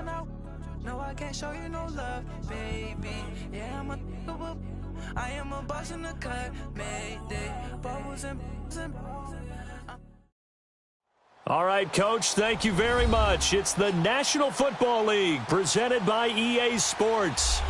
No, I can't show you no love, baby. Yeah, I am a boss in the cut, Mayday. Bubbles and All right, Coach, thank you very much. It's the National Football League presented by EA Sports.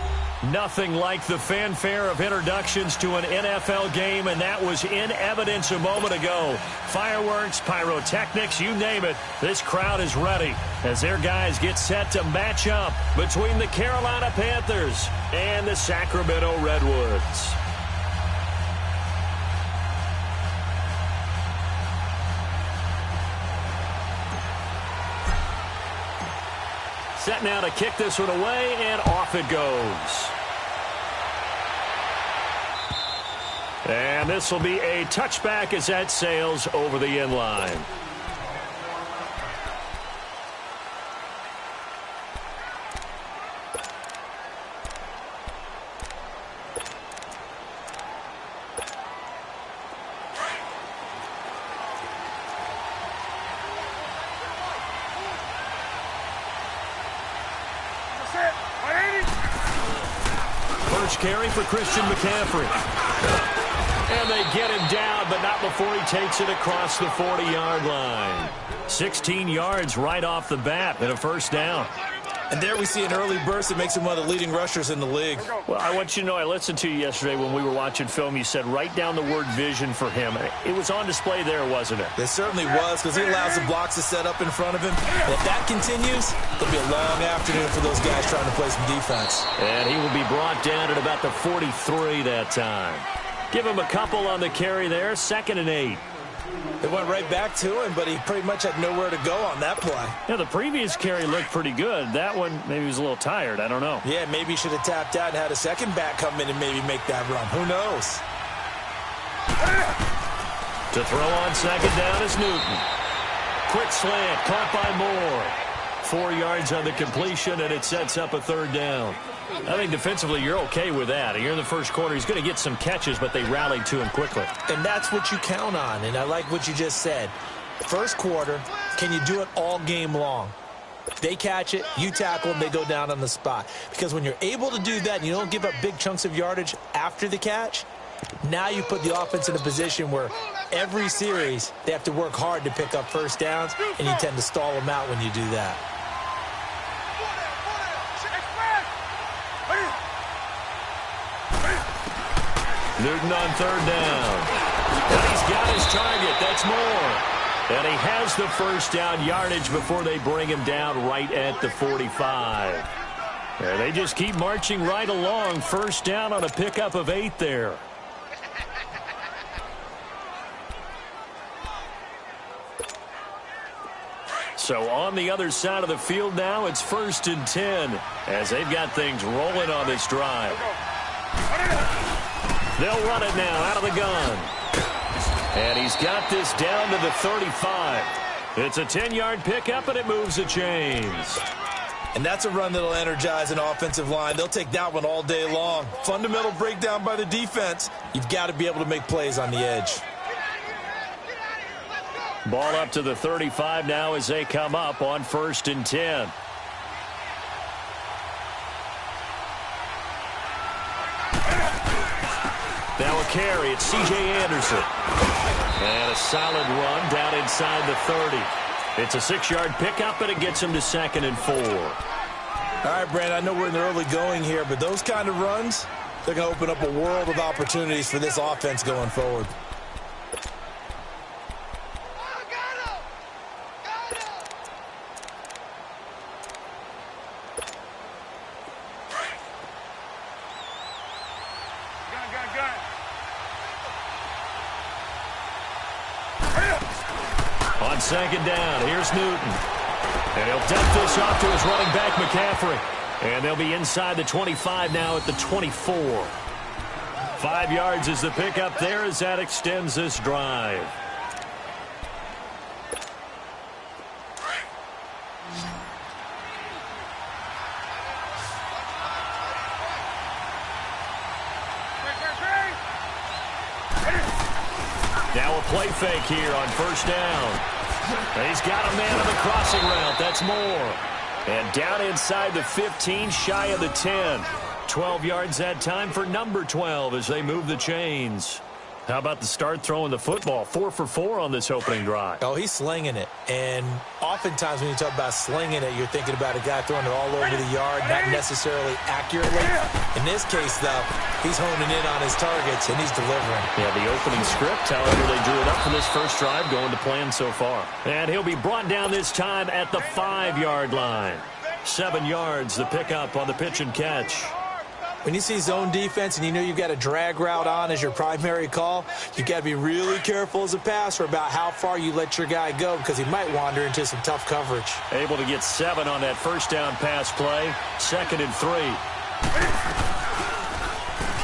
Nothing like the fanfare of introductions to an NFL game, and that was in evidence a moment ago. Fireworks, pyrotechnics, you name it. This crowd is ready as their guys get set to match up between the Carolina Panthers and the Sacramento Redwoods. Set now to kick this one away, and off it goes. And this will be a touchback as that sails over the end line. First carry for Christian McCaffrey. And they get him down, but not before he takes it across the 40-yard line. 16 yards right off the bat and a first down. And there we see an early burst that makes him one of the leading rushers in the league. Well, I want you to know, I listened to you yesterday when we were watching film. You said write down the word vision for him. It was on display there, wasn't it? It certainly was, because he allows the blocks to set up in front of him. And if that continues, it'll be a long afternoon for those guys trying to play some defense. And he will be brought down at about the 43 that time. Give him a couple on the carry there, 2nd and 8. They went right back to him, but he pretty much had nowhere to go on that play. Yeah, the previous carry looked pretty good. That one, maybe he was a little tired. I don't know. Yeah, maybe he should have tapped out and had a second back come in and maybe make that run. Who knows? To throw on 2nd down is Newton. Quick slant, caught by Moore. 4 yards on the completion, and it sets up a 3rd down. I think defensively you're okay with that. You're in the first quarter. He's going to get some catches, but they rallied to him quickly. And that's what you count on, and I like what you just said. First quarter, can you do it all game long? They catch it, you tackle them, they go down on the spot. Because when you're able to do that and you don't give up big chunks of yardage after the catch, now you put the offense in a position where every series they have to work hard to pick up first downs, and you tend to stall them out when you do that. Newton on 3rd down. And he's got his target. That's Moore. And he has the first down yardage before they bring him down right at the 45. And they just keep marching right along. First down on a pickup of 8 there. So on the other side of the field now, it's 1st and 10 as they've got things rolling on this drive. They'll run it now out of the gun. And he's got this down to the 35. It's a 10-yard pickup, and it moves the chains. And that's a run that'll energize an offensive line. They'll take that one all day long. Fundamental breakdown by the defense. You've got to be able to make plays on the edge. Ball up to the 35 now as they come up on 1st and 10. Now a carry. It's C.J. Anderson. And a solid run down inside the 30. It's a 6-yard pickup, and it gets him to 2nd and 4. All right, Brandon, I know we're in the early going here, but those kind of runs, they're going to open up a world of opportunities for this offense going forward. On 2nd down, here's Newton. And he'll dump this off to his running back, McCaffrey. And they'll be inside the 25 now at the 24. 5 yards is the pickup there as that extends this drive. Now a play fake here on 1st down. And he's got a man on the crossing route. That's Moore. And down inside the 15, shy of the 10. 12 yards that time for number 12 as they move the chains. How about the start throwing the football? 4 for 4 on this opening drive. Oh, he's slinging it. And oftentimes when you talk about slinging it, you're thinking about a guy throwing it all over the yard, not necessarily accurately. In this case, though, he's honing in on his targets, and he's delivering. Yeah, the opening script, however, they drew it up for this first drive, going to plan so far. And he'll be brought down this time at the 5-yard line. 7 yards, the pickup on the pitch and catch. When you see zone defense and you know you've got a drag route on as your primary call, you've got to be really careful as a passer about how far you let your guy go because he might wander into some tough coverage. Able to get 7 on that first down pass play. 2nd and 3.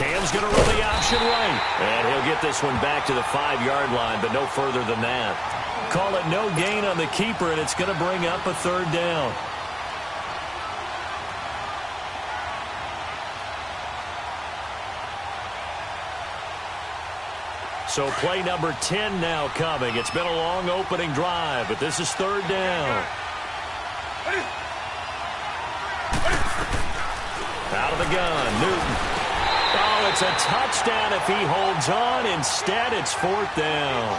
Cam's going to run the option right. And he'll get this one back to the 5-yard line, but no further than that. Call it no gain on the keeper, and it's going to bring up a 3rd down. So play number 10 now coming. It's been a long opening drive, but this is 3rd down. Out of the gun, Newton. Oh, it's a touchdown if he holds on. Instead, it's 4th down.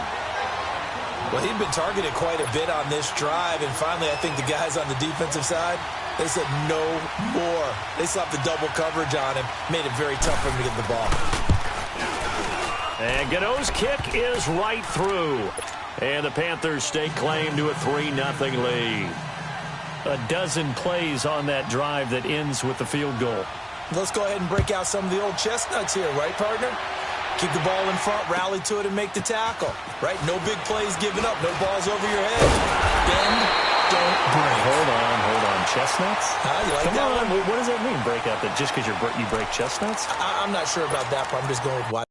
Well, he'd been targeted quite a bit on this drive, and finally I think the guys on the defensive side, they said no more. They slapped the double coverage on him, made it very tough for him to get the ball. And Gano's kick is right through. And the Panthers stake claim to a 3-0 lead. A dozen plays on that drive that ends with the field goal. Let's go ahead and break out some of the old chestnuts here, right, partner? Keep the ball in front, rally to it, and make the tackle, right? No big plays given up, no balls over your head. Bend, don't break. Hold on. Chestnuts? You like Come that on. one? What does that mean, break out? That just because you break chestnuts? I'm not sure about that, but I'm just going with what.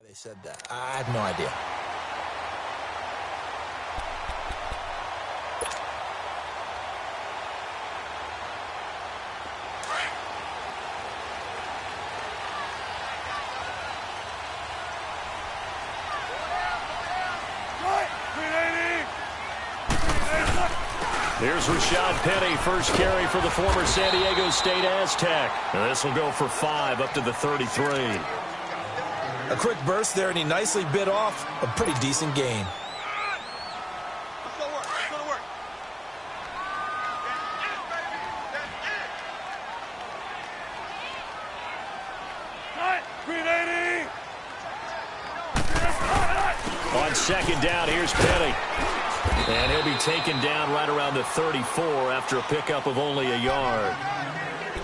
They said that. I have no idea. Here's Rashad Penny, first carry for the former San Diego State Aztec. And this will go for 5 up to the 33. A quick burst there, and he nicely bit off a pretty decent gain. On 2nd down, here's Penny. And he'll be taken down right around the 34 after a pickup of only a yard.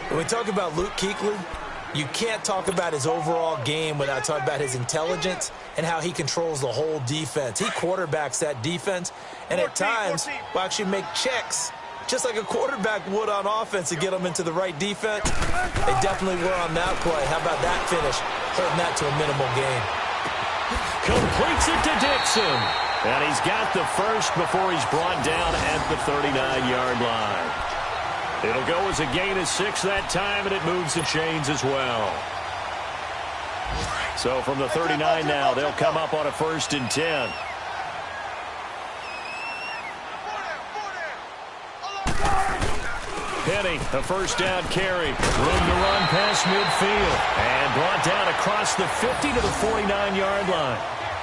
When we talk about Luke Kuechly, you can't talk about his overall game without talking about his intelligence and how he controls the whole defense. He quarterbacks that defense, and at times will actually make checks, just like a quarterback would on offense to get them into the right defense. They definitely were on that play. How about that finish? Holding that to a minimal gain. Completes it to Dixon. And he's got the first before he's brought down at the 39-yard line. It'll go as a gain of 6 that time, and it moves the chains as well. So from the 39 now, they'll come up on a 1st and 10. Penny, a first down carry. Room to run past midfield. And brought down across the 50 to the 49-yard line.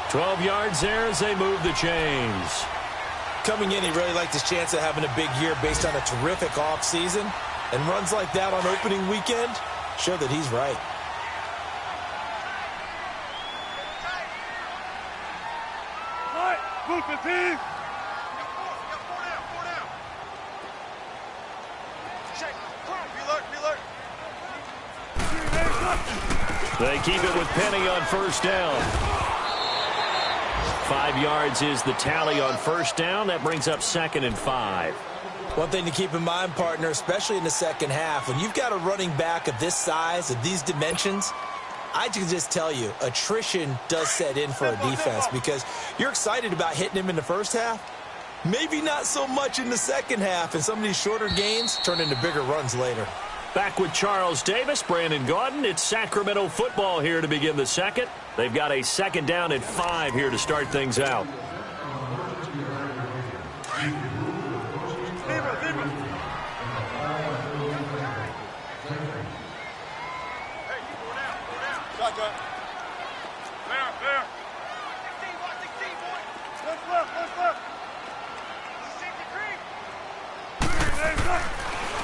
12 yards there as they move the chains. Coming in, he really liked his chance of having a big year based on a terrific offseason. And runs like that on opening weekend show that he's right. They keep it with Penny on first down. 5 yards is the tally on first down. That brings up 2nd and 5. One thing to keep in mind, partner, especially in the second half, when you've got a running back of this size, of these dimensions, I can just tell you, attrition does set in for a defense because you're excited about hitting him in the first half. Maybe not so much in the second half, and some of these shorter gains turn into bigger runs later. Back with Charles Davis, Brandon Gaudin. It's Sacramento football here to begin the second. They've got a 2nd down and 5 here to start things out.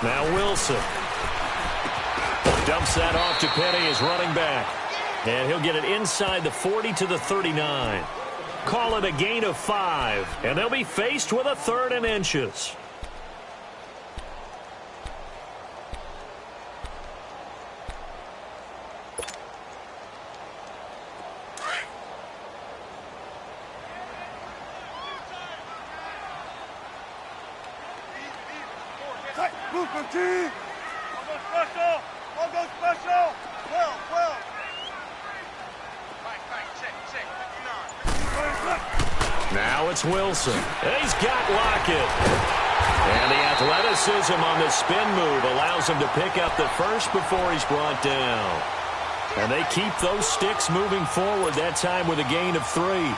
Now Wilson dumps that off to Penny as running back. And he'll get it inside the 40 to the 39. Call it a gain of 5. And they'll be faced with a 3rd and inches. Now it's Wilson. He's got Lockett. And the athleticism on the spin move allows him to pick up the first before he's brought down. And they keep those sticks moving forward, that time with a gain of 3.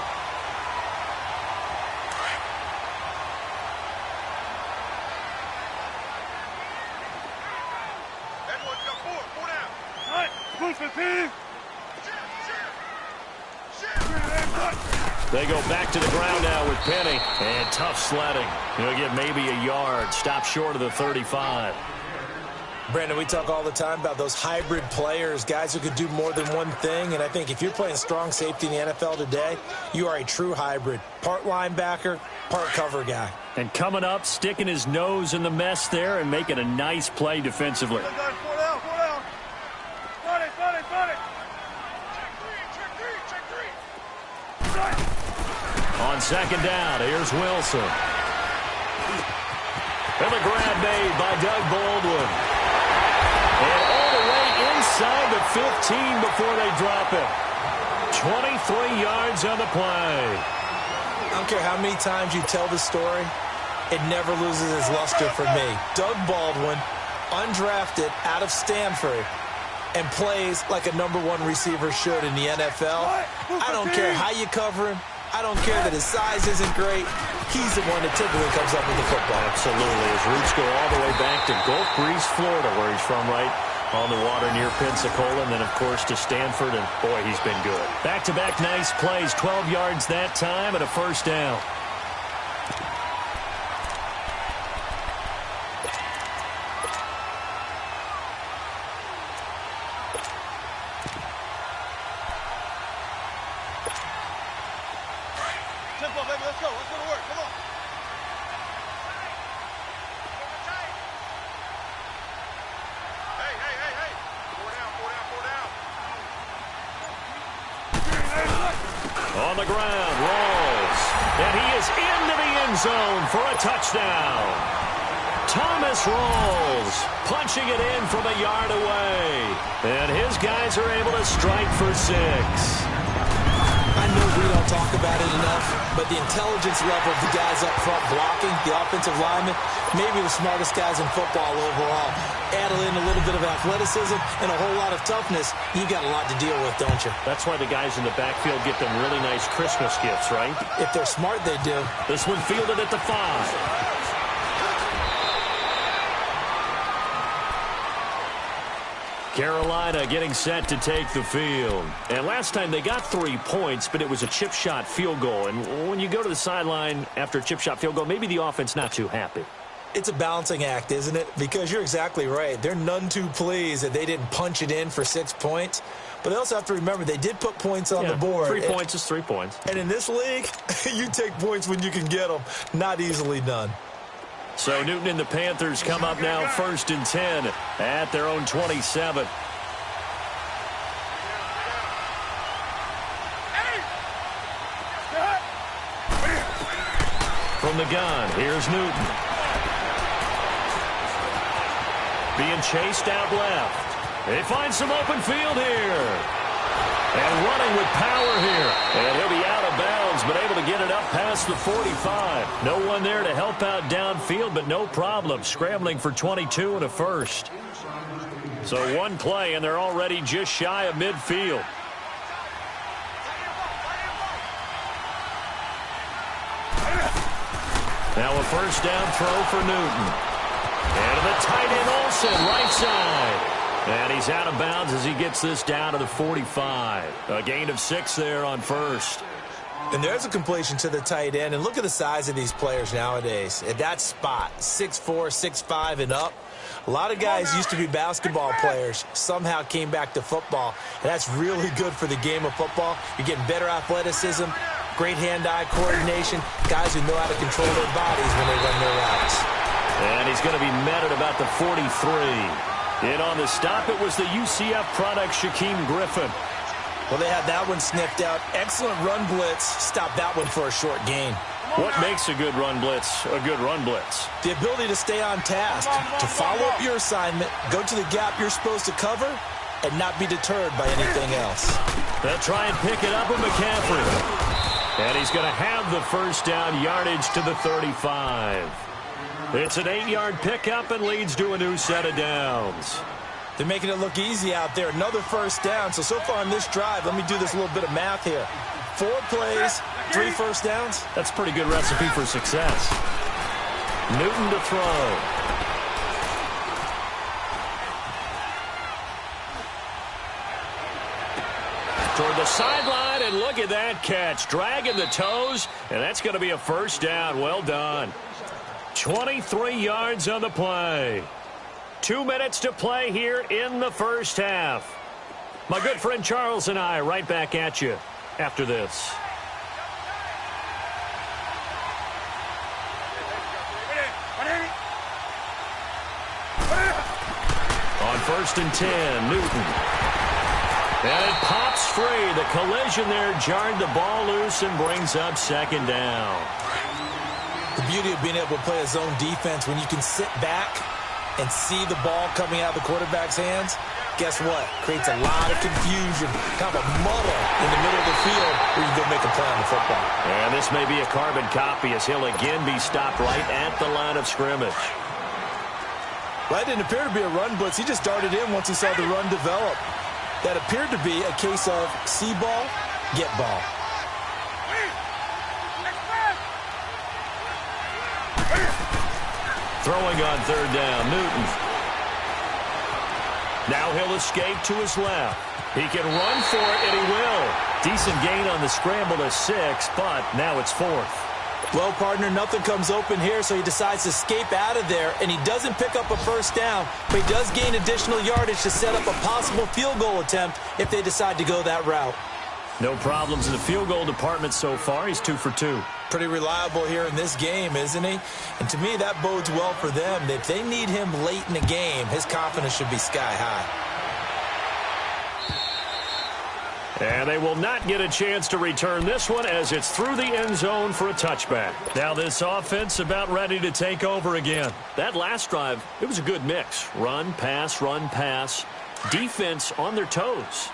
They go back to the ground now with Penny. And tough sledding. He'll get maybe a yard. Stop short of the 35. Brandon, we talk all the time about those hybrid players, guys who could do more than one thing. And I think if you're playing strong safety in the NFL today, you are a true hybrid. Part linebacker, part cover guy. And coming up, sticking his nose in the mess there and making a nice play defensively. On 2nd down, here's Wilson. And the grab made by Doug Baldwin. And all the way inside the 15 before they drop it. 23 yards on the play. I don't care how many times you tell the story, it never loses its luster for me. Doug Baldwin, undrafted out of Stanford, and plays like a #1 receiver should in the NFL. I don't care how you cover him. I don't care that his size isn't great. He's the one that typically comes up with the football. Absolutely. His roots go all the way back to Gulf Breeze, Florida, where he's from, right on the water near Pensacola, and then, of course, to Stanford, and, boy, he's been good. Back-to-back nice plays, 12 yards that time, and a 1st down. On the ground, rolls. And he is into the end zone for a touchdown. Thomas Rawls punching it in from a yard away. And his guys are able to strike for 6. I know we don't talk about it enough, but the intelligence level of the guys up front blocking, the offensive linemen, maybe the smartest guys in football overall. Add in a little bit of athleticism and a whole lot of toughness, you got a lot to deal with, don't you? That's why the guys in the backfield get them really nice Christmas gifts, right? If they're smart, they do. This one fielded at the 5. Carolina getting set to take the field. And last time they got 3 points, but it was a chip shot field goal. And when you go to the sideline after a chip shot field goal, maybe the offense not too happy. It's a balancing act, isn't it? Because you're exactly right. They're none too pleased that they didn't punch it in for 6 points. But they also have to remember they did put points on the board. 3 points is 3 points. And in this league, you take points when you can get them. Not easily done. So Newton and the Panthers come up now 1st and 10 at their own 27. From the gun, here's Newton. Being chased out left. They find some open field here. And running with power here. And he'll be out of bounds, but able to get it up past the 45. No one there to help out downfield, but no problem. Scrambling for 22 and a first. So one play, and they're already just shy of midfield. Now a first down throw for Newton. And to the tight end Olsen, right side. And he's out of bounds as he gets this down to the 45. A gain of 6 there on first. And there's a completion to the tight end. And look at the size of these players nowadays. At that spot, 6'4", 6'5", and up. A lot of guys used to be basketball players, somehow came back to football. And that's really good for the game of football. You're getting better athleticism, great hand-eye coordination, guys who know how to control their bodies when they run their routes. And he's going to be met at about the 43. In on the stop, it was the UCF product, Shaquem Griffin. Well, they had that one sniffed out. Excellent run blitz. Stop that one for a short gain. What makes a good run blitz a good run blitz? The ability to stay on task, to follow up your assignment, go to the gap you're supposed to cover, and not be deterred by anything else. They'll try and pick it up with McCaffrey. And he's going to have the first down, yardage to the 35. It's an 8-yard pickup and leads to a new set of downs. They're making it look easy out there. Another first down. So far on this drive, let me do this little bit of math here. 4 plays, 3 first downs. That's a pretty good recipe for success. Newton to throw. Toward the sideline, and look at that catch. Dragging the toes, and that's going to be a first down. Well done. 23 yards on the play. 2 minutes to play here in the first half. My good friend Charles and I right back at you after this. On 1st and 10, Newton. And it pops free. The collision there jarred the ball loose and brings up 2nd down. The beauty of being able to play a zone defense when you can sit back and see the ball coming out of the quarterback's hands, guess what? Creates a lot of confusion, kind of a muddle in the middle of the field where you can go make a play on the football. And this may be a carbon copy as he'll again be stopped right at the line of scrimmage. Well, that didn't appear to be a run blitz. He just darted in once he saw the run develop. That appeared to be a case of see ball, get ball. Throwing on 3rd down, Newton. Now he'll escape to his left. He can run for it, and he will. Decent gain on the scramble to 6, but now it's 4th. Well, partner, nothing comes open here, so he decides to escape out of there, and he doesn't pick up a first down, but he does gain additional yardage to set up a possible field goal attempt if they decide to go that route. No problems in the field goal department so far. He's 2 for 2. Pretty reliable here in this game, isn't he? And to me, that bodes well for them. If they need him late in the game, his confidence should be sky high. And they will not get a chance to return this one as it's through the end zone for a touchback. Now this offense about ready to take over again. That last drive, it was a good mix. Run, pass, defense on their toes.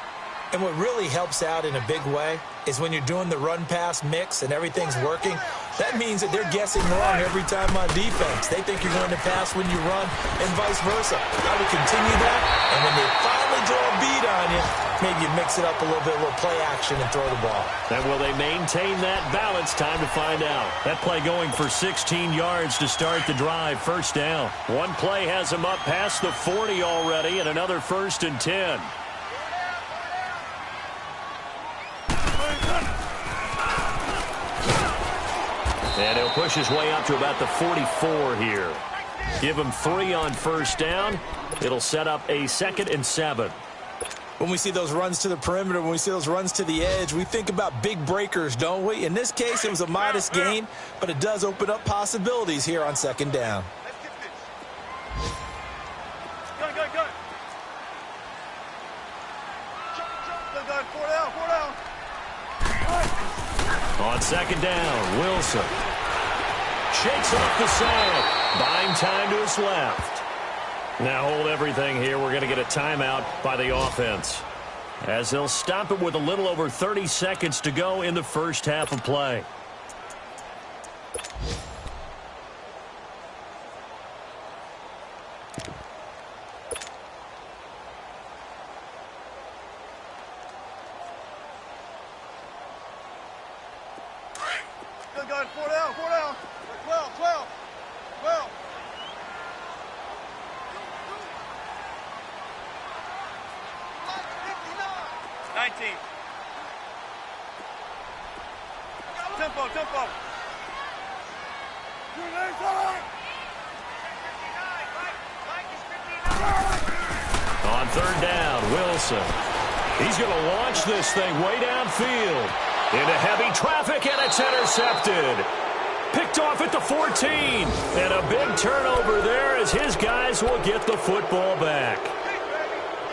And what really helps out in a big way is when you're doing the run-pass mix and everything's working, that means that they're guessing wrong every time on defense. They think you're going to pass when you run and vice versa. I would continue that, and when they finally draw a beat on you, maybe you mix it up a little bit, a little play action and throw the ball. And will they maintain that balance? Time to find out. That play going for 16 yards to start the drive. First down. One play has them up past the 40 already, and another 1st and 10. And he'll push his way up to about the 44 here. Give him 3 on first down. It'll set up a 2nd and 7. When we see those runs to the perimeter, when we see those runs to the edge, we think about big breakers, don't we? In this case, it was a modest gain, but it does open up possibilities here on 2nd down. On 2nd down, Wilson shakes off the sand, buying time to his left. Now hold everything here. We're going to get a timeout by the offense, as they'll stop it with a little over 30 seconds to go in the first half of play. Good, guys. 4 down, 4 down. 12, 12, 12. 19. Tempo, tempo. On 3rd down, Wilson. He's going to launch this thing way downfield. Into heavy traffic, and it's intercepted. Picked off at the 14. And a big turnover there as his guys will get the football back.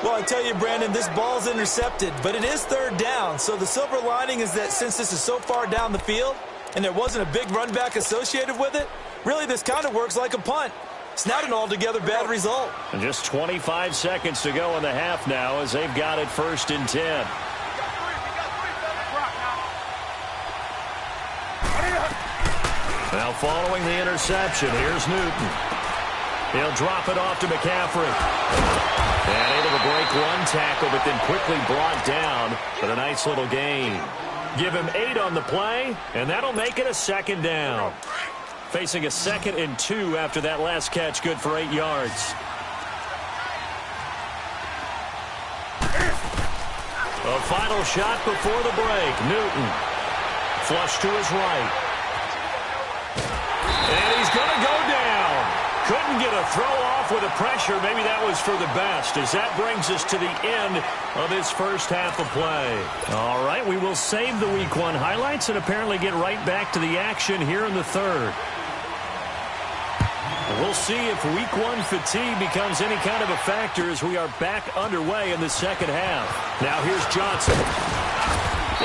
Well, I tell you, Brandon, this ball's intercepted, but it is 3rd down. So the silver lining is that since this is so far down the field and there wasn't a big run back associated with it, really this kind of works like a punt. It's not an altogether bad result. And just 25 seconds to go in the half now as they've got it 1st and 10. Now following the interception, here's Newton. He'll drop it off to McCaffrey. And able to break one tackle, but then quickly brought down. But a nice little gain. Give him 8 on the play, and that'll make it a 2nd down. Facing a 2nd and 2 after that last catch, good for 8 yards. A final shot before the break. Newton. Flush to his right. And he's going to go down. Couldn't get a throw off with the pressure. Maybe that was for the best, as that brings us to the end of this first half of play. All right, we will save the Week 1 highlights and apparently get right back to the action here in the 3rd. We'll see if Week 1 fatigue becomes any kind of a factor as we are back underway in the 2nd half. Now here's Johnson.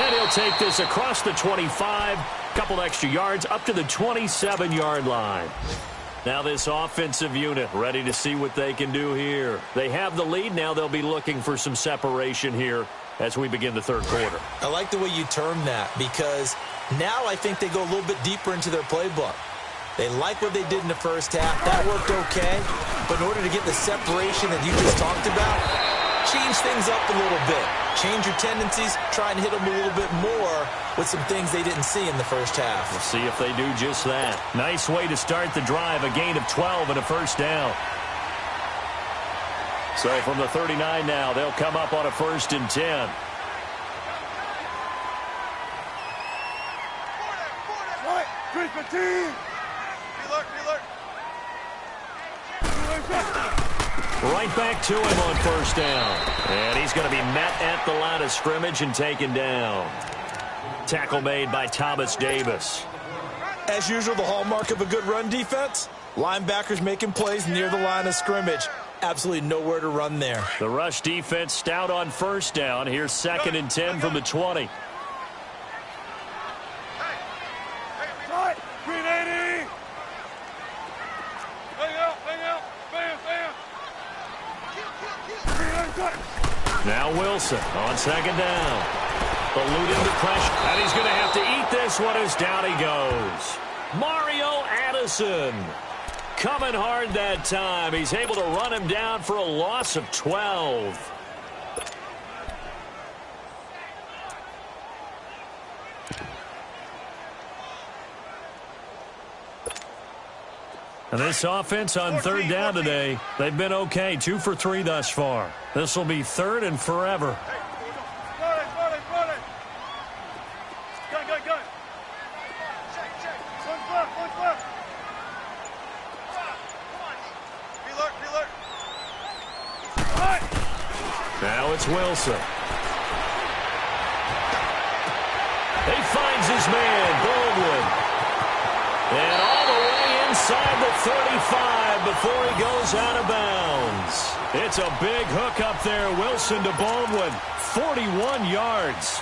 And he'll take this across the 25, couple extra yards up to the 27-yard line. Now this offensive unit ready to see what they can do here. They have the lead. Now they'll be looking for some separation here as we begin the 3rd quarter. I like the way you term that, because now I think they go a little bit deeper into their playbook. They like what they did in the first half. That worked okay. But in order to get the separation that you just talked about, change things up a little bit. Change your tendencies. Try and hit them a little bit more with some things they didn't see in the first half. We'll see if they do just that. Nice way to start the drive. A gain of 12 and a 1st down. So from the 39 now, they'll come up on a 1st and 10. Right back to him on 1st down. And he's going to be met at the line of scrimmage and taken down. Tackle made by Thomas Davis. As usual, the hallmark of a good run defense, linebackers making plays near the line of scrimmage. Absolutely nowhere to run there. The rush defense stout on 1st down. Here's 2nd and 10 from the 20. Now Wilson on 2nd down. Eluding the pressure. And he's going to have to eat this one as down he goes. Mario Addison coming hard that time. He's able to run him down for a loss of 12. And this offense on 3rd down today, they've been okay. 2 for 3 thus far. This will be 3rd and forever. Now it's Wilson. He finds his man, Baldwin. And all the way inside the 35 before he goes out of bounds. It's a big hook up there, Wilson to Baldwin. 41 yards.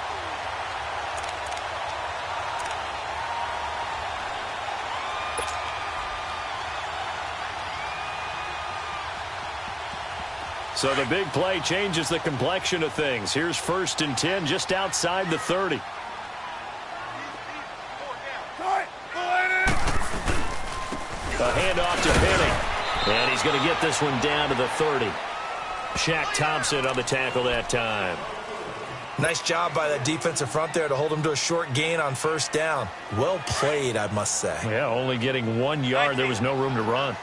So the big play changes the complexion of things. Here's 1st and 10 just outside the 30. A handoff to Penny. And he's going to get this one down to the 30. Shaq Thompson on the tackle that time. Nice job by that defensive front there to hold him to a short gain on 1st down. Well played, I must say. Yeah, only getting 1 yard. There was no room to run.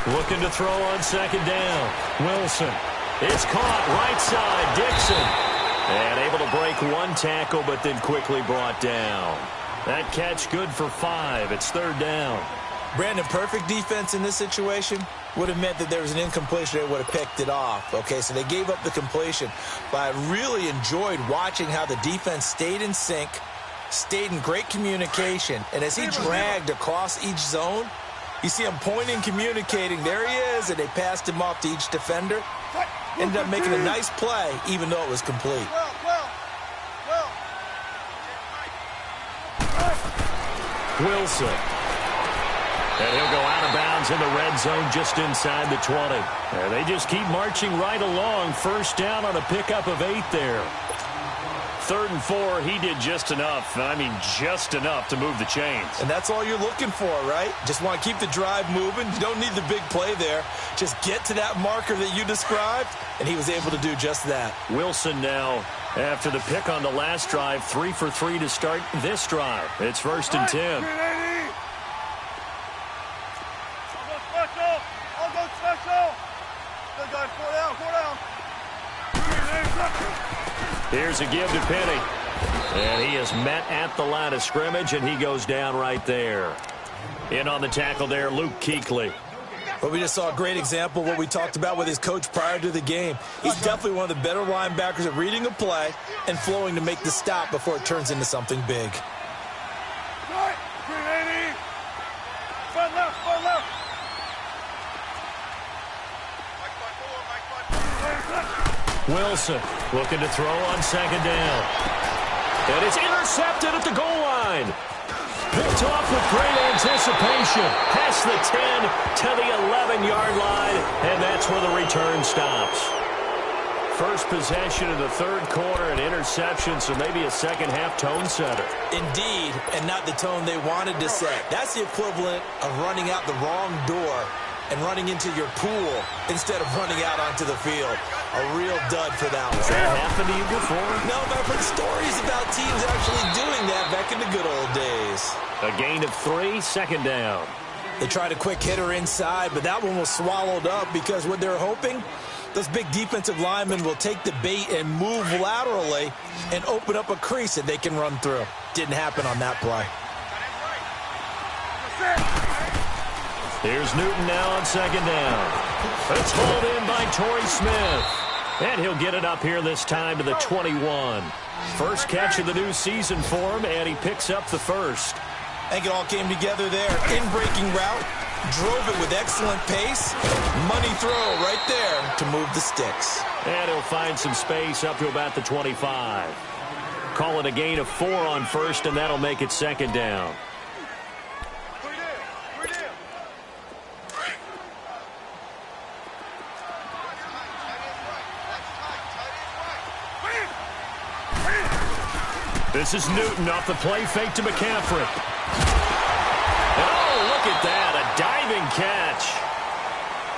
Looking to throw on 2nd down. Wilson. It's caught right side. Dixon. And able to break 1 tackle, but then quickly brought down. That catch good for 5. It's 3rd down. Brandon, perfect defense in this situation would have meant that there was an incompletion. They would have picked it off. Okay, so they gave up the completion. But I really enjoyed watching how the defense stayed in sync, stayed in great communication. And as he dragged across each zone, you see him pointing, communicating. There he is, and they passed him off to each defender. Ended up making a nice play, even though it was complete. Wilson. And he'll go out of bounds in the red zone just inside the 20. And they just keep marching right along. 1st down on a pickup of 8 there. 3rd and 4, he did just enough. I mean, just enough to move the chains. And that's all you're looking for, right? Just want to keep the drive moving. You don't need the big play there. Just get to that marker that you described, and he was able to do just that. Wilson now, after the pick on the last drive, 3 for 3 to start this drive. It's 1st and 10. I'll go special. Good guys, 4 down, 4 down. Here's a give to Penny. And he is met at the line of scrimmage, and he goes down right there. In on the tackle there, Luke Kuechly. But we just saw a great example of what we talked about with his coach prior to the game. He's definitely one of the better linebackers at reading a play and flowing to make the stop before it turns into something big. Wilson looking to throw on 2nd down. And it's intercepted at the goal line. Picked off with great anticipation. Past the 10 to the 11-yard line, and that's where the return stops. First possession of the 3rd quarter, an interception, so maybe a second-half tone setter. Indeed, and not the tone they wanted to set. That's the equivalent of running out the wrong door and running into your pool instead of running out onto the field. A real dud for that one. Has that happened to you before? No, but I've heard stories about teams actually doing that back in the good old days. A gain of 3, 2nd down. They tried a quick hitter inside, but that one was swallowed up because what they're hoping, those big defensive linemen will take the bait and move laterally and open up a crease that they can run through. Didn't happen on that play. Here's Newton now on 2nd down. It's hauled in by Torrey Smith. And he'll get it up here this time to the 21. First catch of the new season for him, and he picks up the 1st. I think it all came together there. In-breaking route, drove it with excellent pace. Money throw right there to move the sticks. And he'll find some space up to about the 25. Call it a gain of 4 on 1st, and that'll make it 2nd down. This is Newton off the play fake to McCaffrey. Oh, look at that, a diving catch.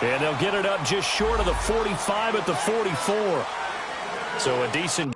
And they'll get it up just short of the 45 at the 44. So a decent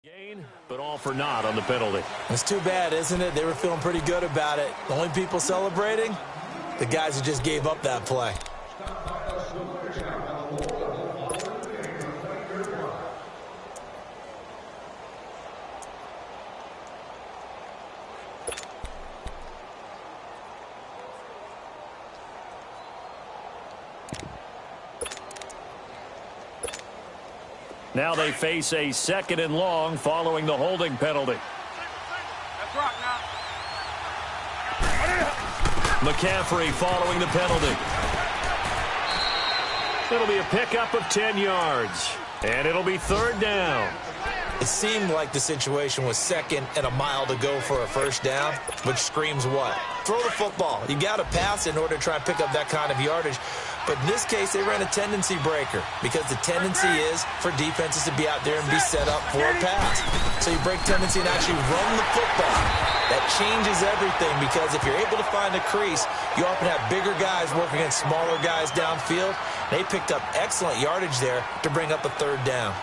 Gain, but all for naught on the penalty. It's too bad, isn't it? They were feeling pretty good about it. The only people celebrating, the guys who just gave up that play. Now they face a 2nd and long following the holding penalty. That's right now. McCaffrey following the penalty. It'll be a pickup of 10 yards. And it'll be 3rd down. It seemed like the situation was 2nd and a mile to go for a 1st down, which screams what? Throw the football. You got to pass in order to try and pick up that kind of yardage. But in this case, they ran a tendency breaker because the tendency is for defenses to be out there and be set up for a pass. So you break tendency and actually run the football. That changes everything because if you're able to find a crease, you often have bigger guys working against smaller guys downfield. They picked up excellent yardage there to bring up a 3rd down.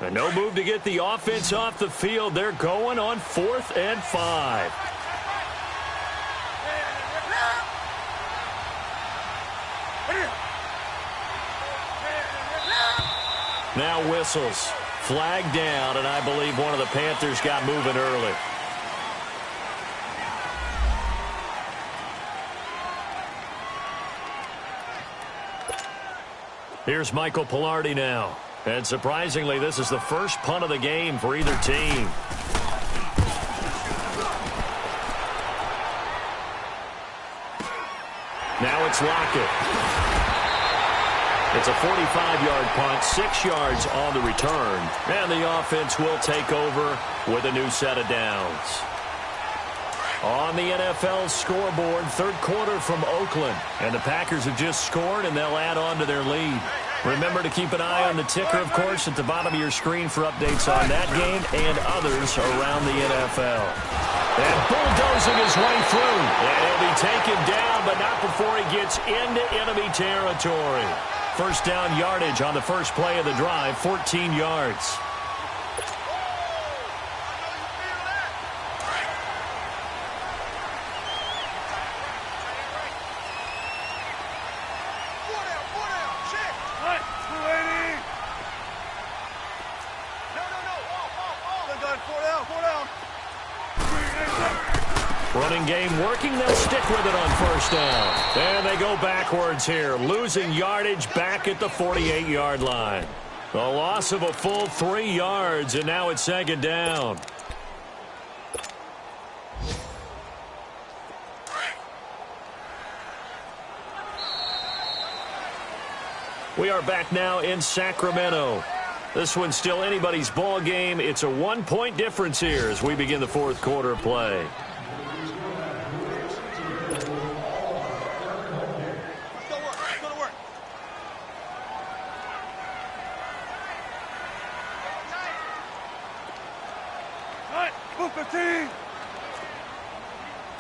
And no move to get the offense off the field. They're going on 4th and 5. Now whistles. Flag down, and I believe one of the Panthers got moving early. Here's Michael Pilardi now. And surprisingly, this is the first punt of the game for either team. Now it's Lockett. It's a 45-yard punt, 6 yards on the return. And the offense will take over with a new set of downs. On the NFL scoreboard, 3rd quarter from Oakland. And the Packers have just scored, and they'll add on to their lead. Remember to keep an eye on the ticker, of course, at the bottom of your screen for updates on that game and others around the NFL. And bulldozing his way through. And he'll be taken down, but not before he gets into enemy territory. 1st down yardage on the first play of the drive, 14 yards. Running game working. They'll stick with it on 1st down. And they go backwards here, losing yardage back at the 48-yard line. A loss of a full 3 yards, and now it's 2nd down. We are back now in Sacramento. This one's still anybody's ball game. It's a 1-point difference here as we begin the 4th quarter play.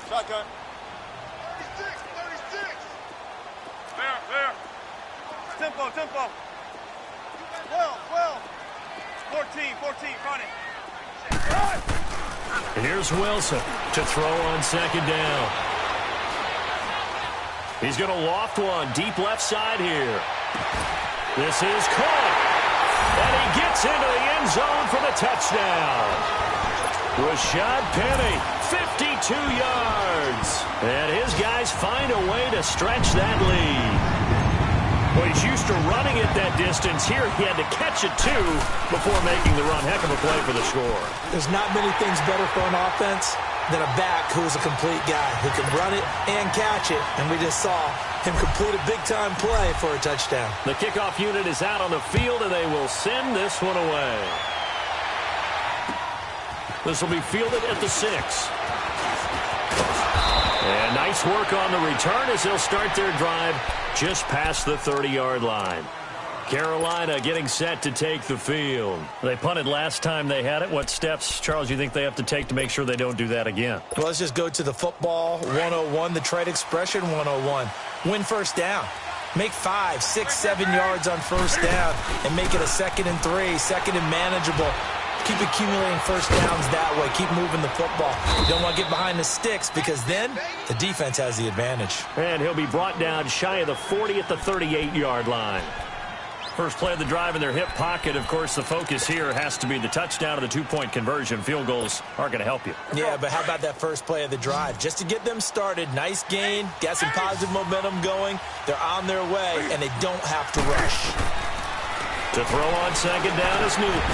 Shotgun. 36. There. Tempo. 12. 14, running. And here's Wilson to throw on 2nd down. He's going to loft one deep left side here. This is caught. And he gets into the end zone for the touchdown. Rashad Penny, 52 yards. And his guys find a way to stretch that lead. Well, he's used to running it that distance. Here he had to catch it, too, before making the run. Heck of a play for the score. There's not many things better for an offense than a back who's a complete guy who can run it and catch it. And we just saw him complete a big-time play for a touchdown. The kickoff unit is out on the field, and they will send this one away. This will be fielded at the 6. And nice work on the return as they'll start their drive just past the 30-yard line. Carolina getting set to take the field. They punted last time they had it. What steps, Charles, do you think they have to take to make sure they don't do that again? Well, let's just go to the football 101, the trade expression 101. Win first down. Make 5, 6, 7 yards on first down and make it a 2nd and 3, 2nd and manageable. Keep accumulating first downs that way. Keep moving the football. You don't want to get behind the sticks because then the defense has the advantage. And he'll be brought down shy of the 40 at the 38-yard line. First play of the drive in their hip pocket. Of course, the focus here has to be the touchdown or the 2-point conversion. Field goals aren't going to help you. Yeah, but how about that first play of the drive? Just to get them started, nice gain, got some positive momentum going. They're on their way, and they don't have to rush. To throw on second down is Newton.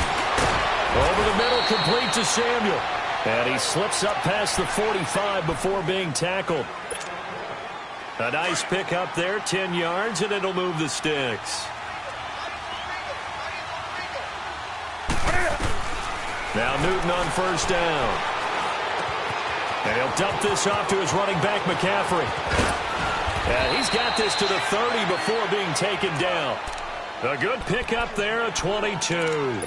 Over the middle, complete to Samuel. And he slips up past the 45 before being tackled. A nice pick up there, 10 yards, and it'll move the sticks. Now Newton on first down. And he'll dump this off to his running back, McCaffrey. And he's got this to the 30 before being taken down. A good pick up there, a 22.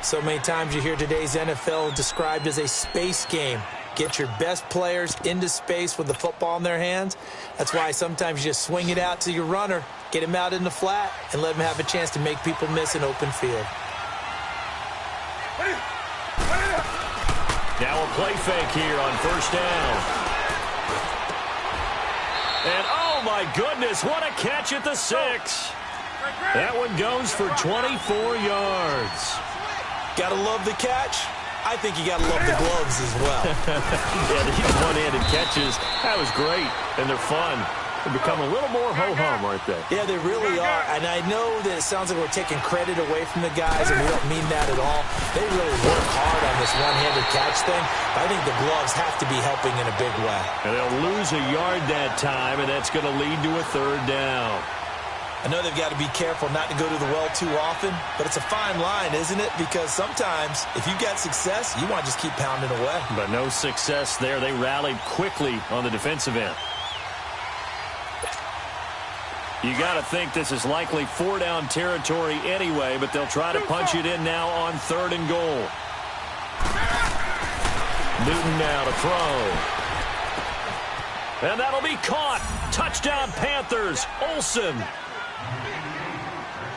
So many times you hear today's NFL described as a space game. Get your best players into space with the football in their hands. That's why sometimes you just swing it out to your runner, get him out in the flat, and let him have a chance to make people miss an open field. Now a play fake here on first down. And oh my goodness, what a catch at the 6. That one goes for 24 yards. Gotta love the catch. I think you gotta love the gloves as well. Yeah, these one-handed catches, that was great, and they're fun. They become a little more ho-hum, aren't they? Yeah, they really are. And I know that it sounds like we're taking credit away from the guys, and we don't mean that at all. They really work hard on this one-handed catch thing. But I think the gloves have to be helping in a big way. And they'll lose a yard that time, and that's going to lead to a third down. I know they've got to be careful not to go to the well too often, but it's a fine line, isn't it? Because sometimes, if you got success, you want to just keep pounding away. But no success there. They rallied quickly on the defensive end. You got to think this is likely 4-down territory anyway, but they'll try to punch it in now on 3rd and goal. Newton now to throw. And that'll be caught. Touchdown Panthers. Olsen.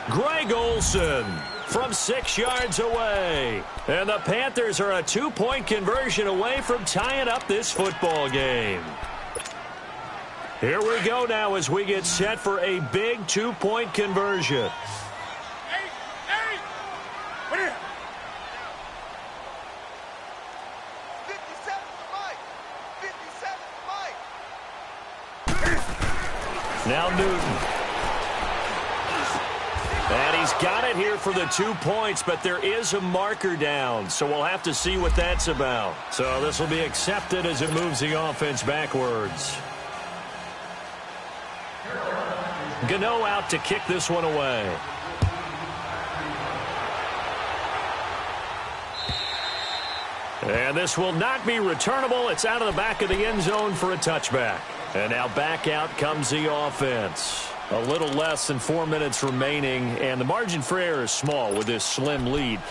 Greg Olsen from 6 yards away. And the Panthers are a 2-point conversion away from tying up this football game. Here we go now as we get set for a big 2-point conversion. Now Newton. And he's got it here for the 2 points, but there is a marker down, so we'll have to see what that's about. So this will be accepted as it moves the offense backwards. Gano out to kick this one away. And this will not be returnable. It's out of the back of the end zone for a touchback. And now back out comes the offense. A little less than 4 minutes remaining, and the margin for error is small with this slim lead.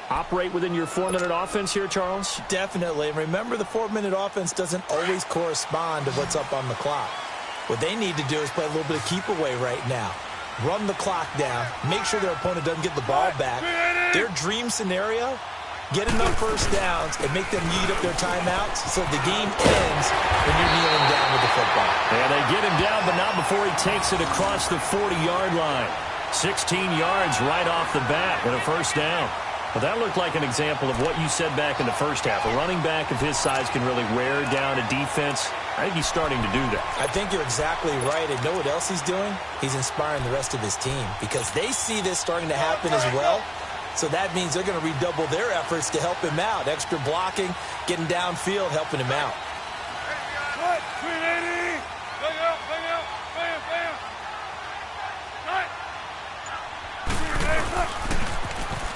Operate within your 4-minute offense here, Charles? Definitely. And remember, the 4-minute offense doesn't always correspond to what's up on the clock. What they need to do is play a little bit of keep away right now. Run the clock down. Make sure their opponent doesn't get the ball back. Their dream scenario, get enough first downs and make them eat up their timeouts so the game ends when you're kneeling down with the football. And they get him down, but not before he takes it across the 40-yard line. 16 yards right off the bat and a first down. Well, that looked like an example of what you said back in the first half. A running back of his size can really wear down a defense. I think he's starting to do that. I think you're exactly right. And know what else he's doing? He's inspiring the rest of his team because they see this starting to happen as well. So that means they're going to redouble their efforts to help him out. Extra blocking, getting downfield, helping him out.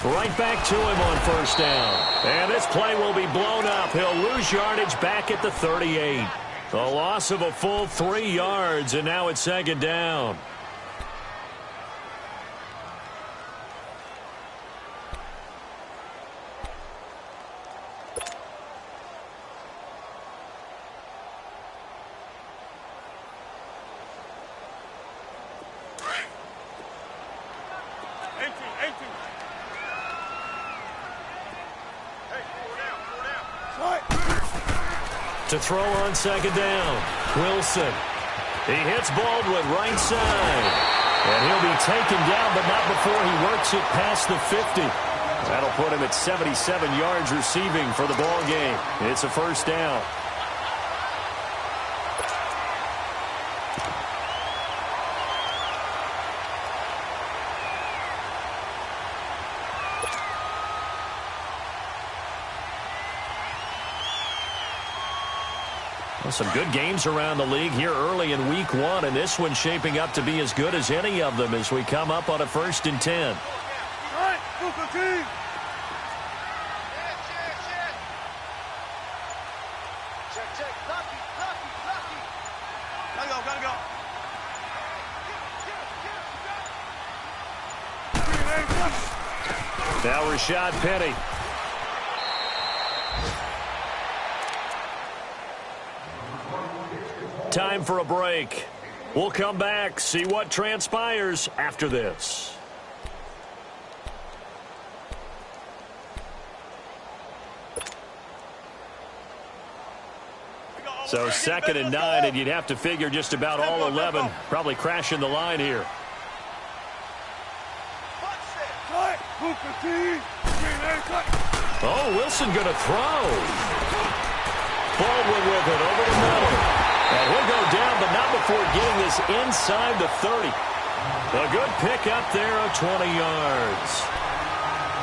Right back to him on first down. And this play will be blown up. He'll lose yardage back at the 38. A loss of a full 3 yards, and now it's second down. To throw on second down, Wilson. He hits Baldwin right side. And he'll be taken down, but not before he works it past the 50. That'll put him at 77 yards receiving for the ball game. It's a first down. Some good games around the league here early in week 1, and this one's shaping up to be as good as any of them as we come up on a 1st and 10. Now Rashad Penny. Time for a break. We'll come back, see what transpires after this. So 2nd and 9, and you'd have to figure just about all 11 probably crashing the line here. Oh, Wilson going to throw. Baldwin with it over the middle. And he'll go down, but not before getting this inside the 30. A good pick up there of 20 yards.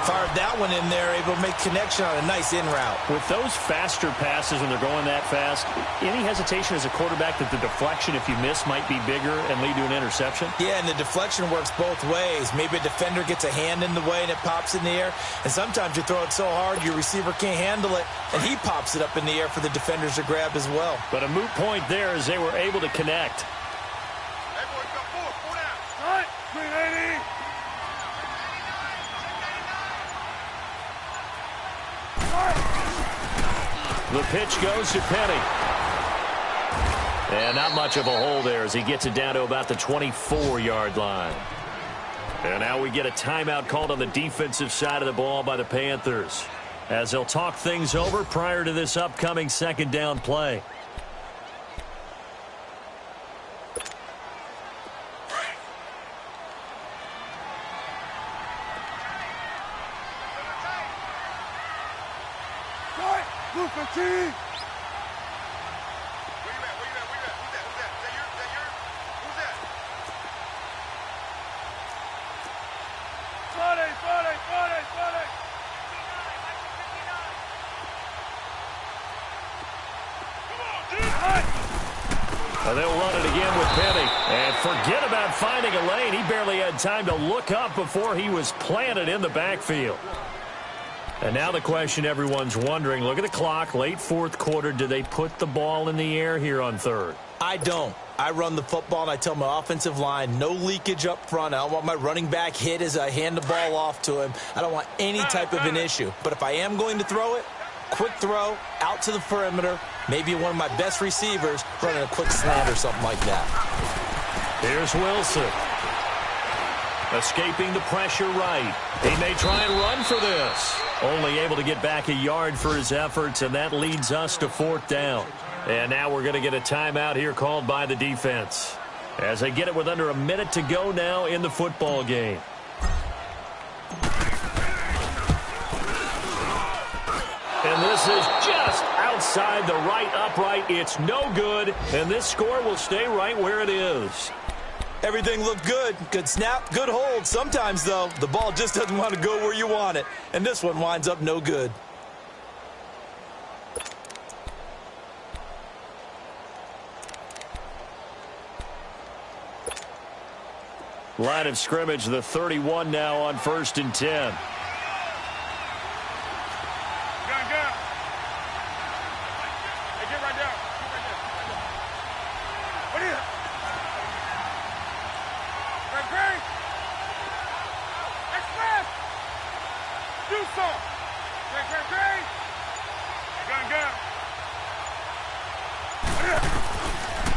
Fired that one in there, able to make connection on a nice in route. With those faster passes when they're going that fast, any hesitation as a quarterback that the deflection, if you miss, might be bigger and lead to an interception? Yeah, and the deflection works both ways. Maybe a defender gets a hand in the way and it pops in the air. And sometimes you throw it so hard your receiver can't handle it, and he pops it up in the air for the defenders to grab as well. But a moot point there as they were able to connect. Hey, boys, got four down. All right, 380. The pitch goes to Penny. And not much of a hole there as he gets it down to about the 24-yard line. And now we get a timeout called on the defensive side of the ball by the Panthers, as they'll talk things over prior to this upcoming 2nd down play. They'll run it again with Penny. And forget about finding a lane. He barely had time to look up before he was planted in the backfield. And now the question everyone's wondering, look at the clock, late 4th quarter. Do they put the ball in the air here on 3rd? I don't. I run the football, and I tell my offensive line, no leakage up front. I don't want my running back hit as I hand the ball off to him. I don't want any type of an issue. But if I am going to throw it, quick throw, out to the perimeter, maybe one of my best receivers running a quick slant or something like that. Here's Wilson. Escaping the pressure right. He may try and run for this. Only able to get back a yard for his efforts, and that leads us to 4th down. And now we're going to get a timeout here called by the defense, as they get it with under a minute to go now in the football game. And this is just outside the right upright. It's no good, and this score will stay right where it is. Everything looked good. Good snap, good hold. Sometimes, though, the ball just doesn't want to go where you want it. And this one winds up no good. Line of scrimmage, the 31 now on 1st and 10.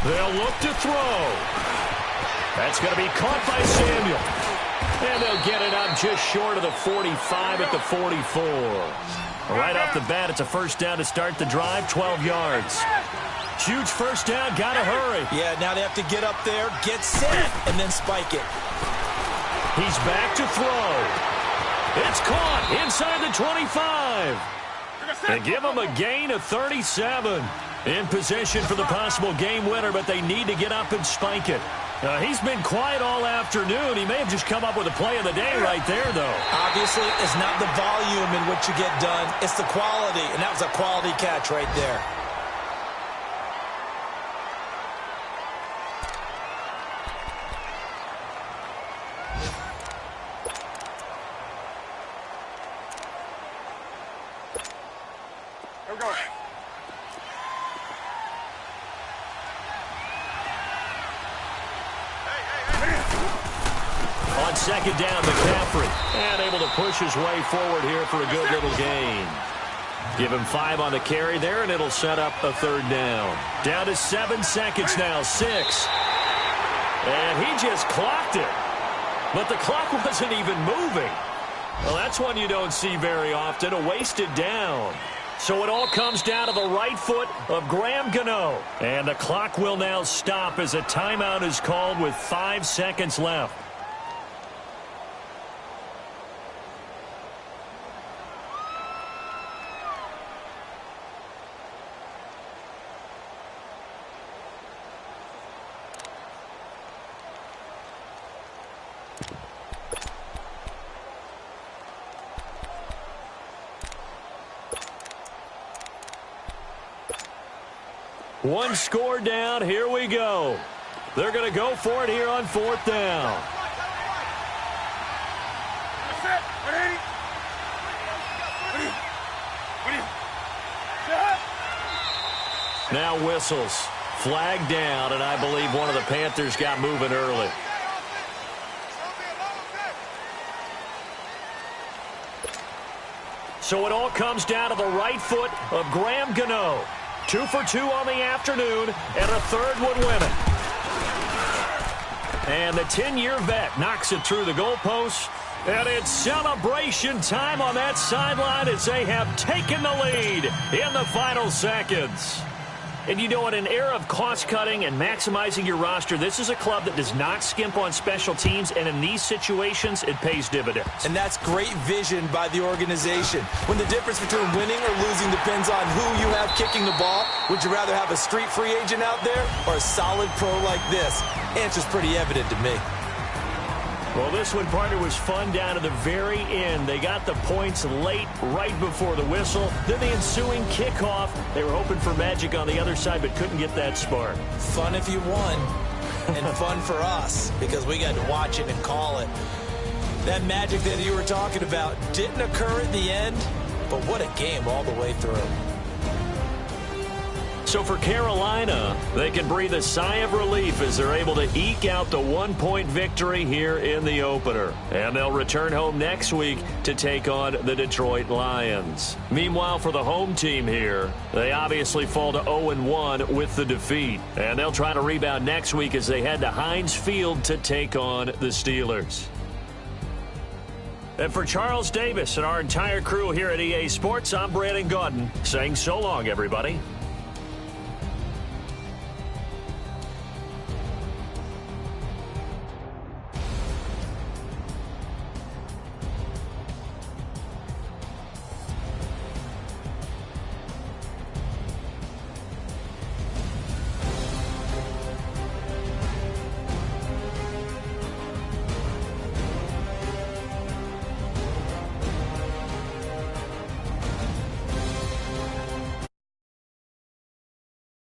They'll look to throw. That's going to be caught by Samuel. And they'll get it up just short of the 45 at the 44. Right off the bat, it's a first down to start the drive, 12 yards. Huge first down, gotta hurry. Yeah, now they have to get up there, get set, and then spike it. He's back to throw. It's caught inside the 25. And give them a gain of 37. In position for the possible game winner, but they need to get up and spike it. He's been quiet all afternoon. He may have just come up with a play of the day right there, though. Obviously, it's not the volume in which you get done. It's the quality, and that was a quality catch right there. Here we go. On second down, McCaffrey. And able to push his way forward here for a good little gain. Give him 5 on the carry there, and it'll set up a third down. Down to 7 seconds now, 6. And he just clocked it. But the clock wasn't even moving. Well, that's one you don't see very often, a wasted down. So it all comes down to the right foot of Graham Gano. And the clock will now stop as a timeout is called with 5 seconds left. One score down. Here we go. They're going to go for it here on 4th down. Now whistles. Flag down, and I believe one of the Panthers got moving early. So it all comes down to the right foot of Graham Gano. 2 for 2 on the afternoon, and a third would win it. And the 10-year vet knocks it through the goalposts, and it's celebration time on that sideline as they have taken the lead in the final seconds. And you know, in an era of cost-cutting and maximizing your roster, this is a club that does not skimp on special teams, and in these situations, it pays dividends. And that's great vision by the organization. When the difference between winning or losing depends on who you have kicking the ball, would you rather have a street free agent out there or a solid pro like this? Answer's pretty evident to me. Well, this one, partner, was fun down to the very end. They got the points late, right before the whistle. Then the ensuing kickoff. They were hoping for magic on the other side, but couldn't get that spark. Fun if you won, and fun for us, because we got to watch it and call it. That magic that you were talking about didn't occur at the end, but what a game all the way through. So for Carolina, they can breathe a sigh of relief as they're able to eke out the 1-point victory here in the opener. And they'll return home next week to take on the Detroit Lions. Meanwhile, for the home team here, they obviously fall to 0-1 with the defeat. And they'll try to rebound next week as they head to Heinz Field to take on the Steelers. And for Charles Davis and our entire crew here at EA Sports, I'm Brandon Gaudin saying so long, everybody.